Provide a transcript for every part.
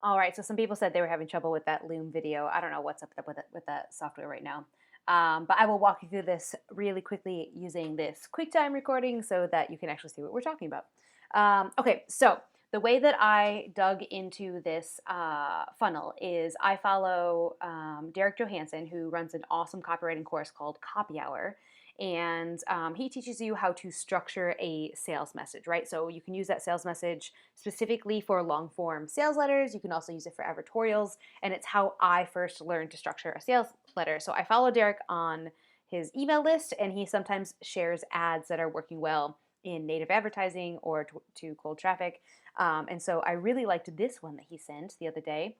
All right, so some people said they were having trouble with that Loom video. I don't know what's up with that software right now. But I will walk you through this really quickly using this QuickTime recording so that you can actually see what we're talking about. Okay, so the way that I dug into this funnel is I follow Derek Johanson, who runs an awesome copywriting course called CopyHour. And he teaches you how to structure a sales message, right? So you can use that sales message specifically for long form sales letters. You can also use it for advertorials. And it's how I first learned to structure a sales letter. So I follow Derek on his email list, and he sometimes shares ads that are working well in native advertising or to cold traffic. And so I really liked this one that he sent the other day.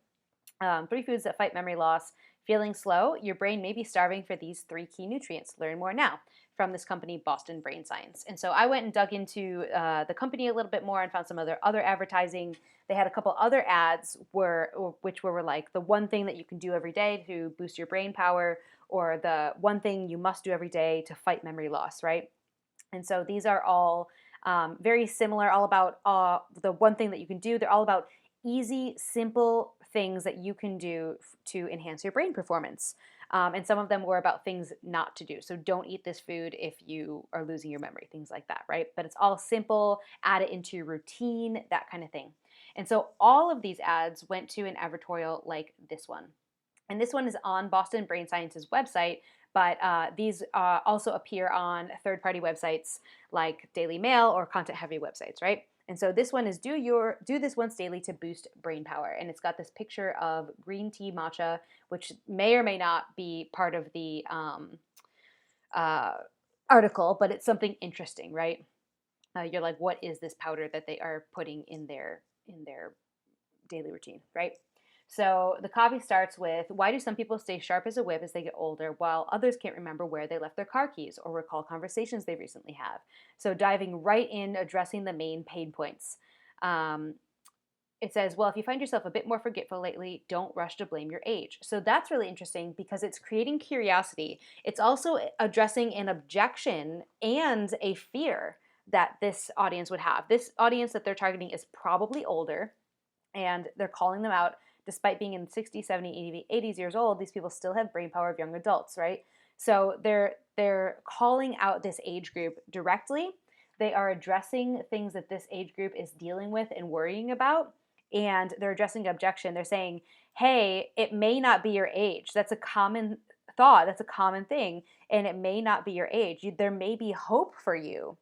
3 foods that fight memory loss. Feeling slow? Your brain may be starving for these 3 key nutrients. Learn more now from this company, Boston Brain Science. And so I went and dug into the company a little bit more and found some other advertising. They had a couple other ads which were like the one thing that you can do every day to boost your brain power, or the one thing you must do every day to fight memory loss, right? And so these are all very similar, all about the one thing that you can do. They're all about easy, simple things that you can do to enhance your brain performance. And some of them were about things not to do. So don't eat this food if you are losing your memory, things like that, right? But it's all simple, add it into your routine, that kind of thing. And so all of these ads went to an advertorial like this one. And this one is on Boston Brain Science's website, but these also appear on third-party websites like Daily Mail or content-heavy websites, right? And so this one is do this once daily to boost brain power, and it's got this picture of green tea matcha, which may or may not be part of the uh, article, but it's something interesting, right? You're like, what is this powder that they are putting in their daily routine, right? So the copy starts with, why do some people stay sharp as a whip as they get older while others can't remember where they left their car keys or recall conversations they recently have? So diving right in, addressing the main pain points. Um, it says, well, if you find yourself a bit more forgetful lately, don't rush to blame your age. So that's really interesting because it's creating curiosity. It's also addressing an objection and a fear that this audience would have. This audience that they're targeting is probably older, and they're calling them out. Despite being in 60, 70, 80 years old, these people still have brain power of young adults, right? So they're calling out this age group directly. They are addressing things that this age group is dealing with and worrying about, and they're addressing objection. They're saying, hey, it may not be your age. That's a common thought. That's a common thing, and it may not be your age. There may be hope for you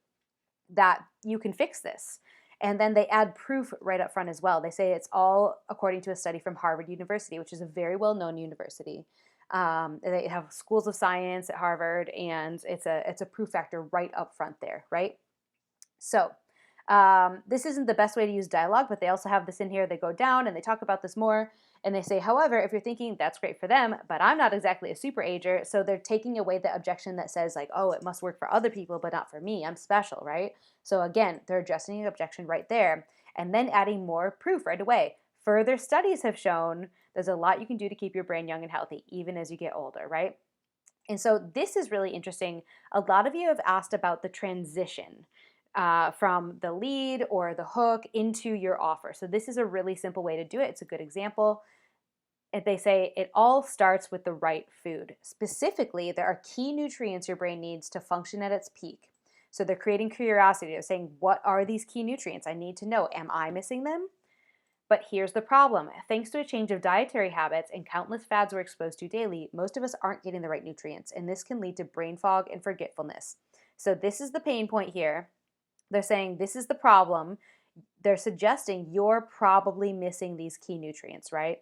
that you can fix this. And then they add proof right up front as well. They say it's all according to a study from Harvard University, which is a very well-known university. They have schools of science at Harvard, and it's a proof factor right up front there, right? So this isn't the best way to use dialogue, but they also have this in here. They go down and they talk about this more. And they say, however, if you're thinking that's great for them, but I'm not exactly a super ager, so they're taking away the objection that says like, oh, it must work for other people, but not for me. I'm special, right? So again, they're addressing an objection right there and then adding more proof right away. Further studies have shown there's a lot you can do to keep your brain young and healthy, even as you get older, right? And so this is really interesting. A lot of you have asked about the transition from the lead or the hook into your offer. So this is a really simple way to do it. It's a good example. They say it all starts with the right food. Specifically, there are key nutrients your brain needs to function at its peak. So they're creating curiosity. They're saying, what are these key nutrients? I need to know. Am I missing them? But here's the problem. Thanks to a change of dietary habits and countless fads we're exposed to daily, most of us aren't getting the right nutrients, and this can lead to brain fog and forgetfulness. So this is the pain point here. They're saying this is the problem. They're suggesting you're probably missing these key nutrients, right?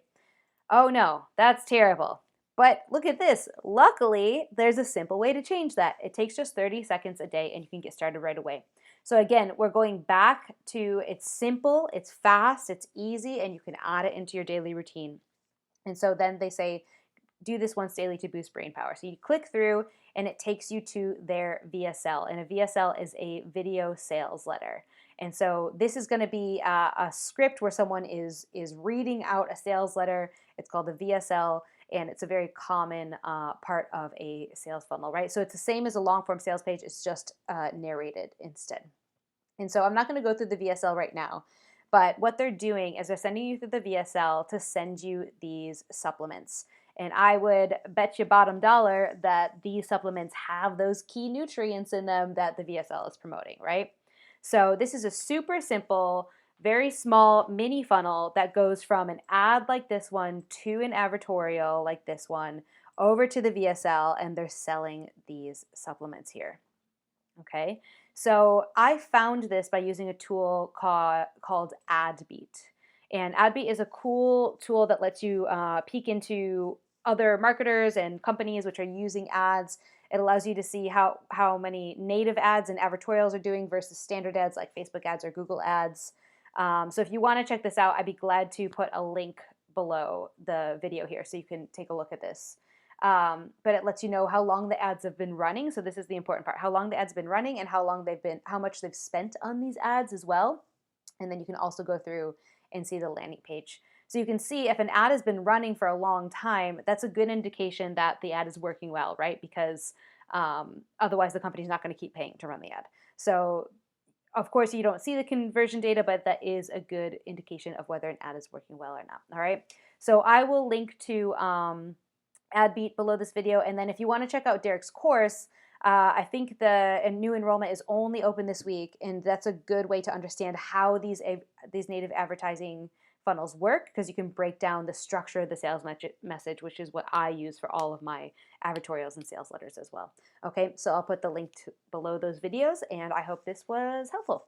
Oh no, that's terrible. But look at this. Luckily, there's a simple way to change that. It takes just 30 seconds a day and you can get started right away. So again, we're going back to it's simple, it's fast, it's easy, and you can add it into your daily routine. And so then they say, do this once daily to boost brain power. So you click through and it takes you to their VSL. And a VSL is a video sales letter. And so this is going to be a script where someone is reading out a sales letter. It's called a VSL, and it's a very common part of a sales funnel, right? So it's the same as a long form sales page. It's just narrated instead. And so I'm not going to go through the VSL right now, But what they're doing is they're sending you through the VSL to send you these supplements. And I would bet you bottom dollar that these supplements have those key nutrients in them that the VSL is promoting, right? So this is a super simple, very small mini funnel that goes from an ad like this one to an advertorial like this one over to the VSL, and they're selling these supplements here. Okay, so I found this by using a tool called AdBeat. And AdBeat is a cool tool that lets you peek into other marketers and companies which are using ads. It allows you to see how many native ads and advertorials are doing versus standard ads like Facebook ads or Google ads. So if you want to check this out, I'd be glad to put a link below the video here so you can take a look at this. But it lets you know how long the ads have been running. So this is the important part: how long the ads have been running and how much they've spent on these ads as well. And then you can also go through and see the landing page. So you can see if an ad has been running for a long time, that's a good indication that the ad is working well, right? Because otherwise the company's not going to keep paying to run the ad. So of course you don't see the conversion data, but that is a good indication of whether an ad is working well or not. All right. So I will link to AdBeat below this video. And then if you want to check out Derek's course, I think the new enrollment is only open this week, and that's a good way to understand how these native advertising funnels work, because you can break down the structure of the sales message, which is what I use for all of my advertorials and sales letters as well. Okay, so I'll put the link below those videos, and I hope this was helpful.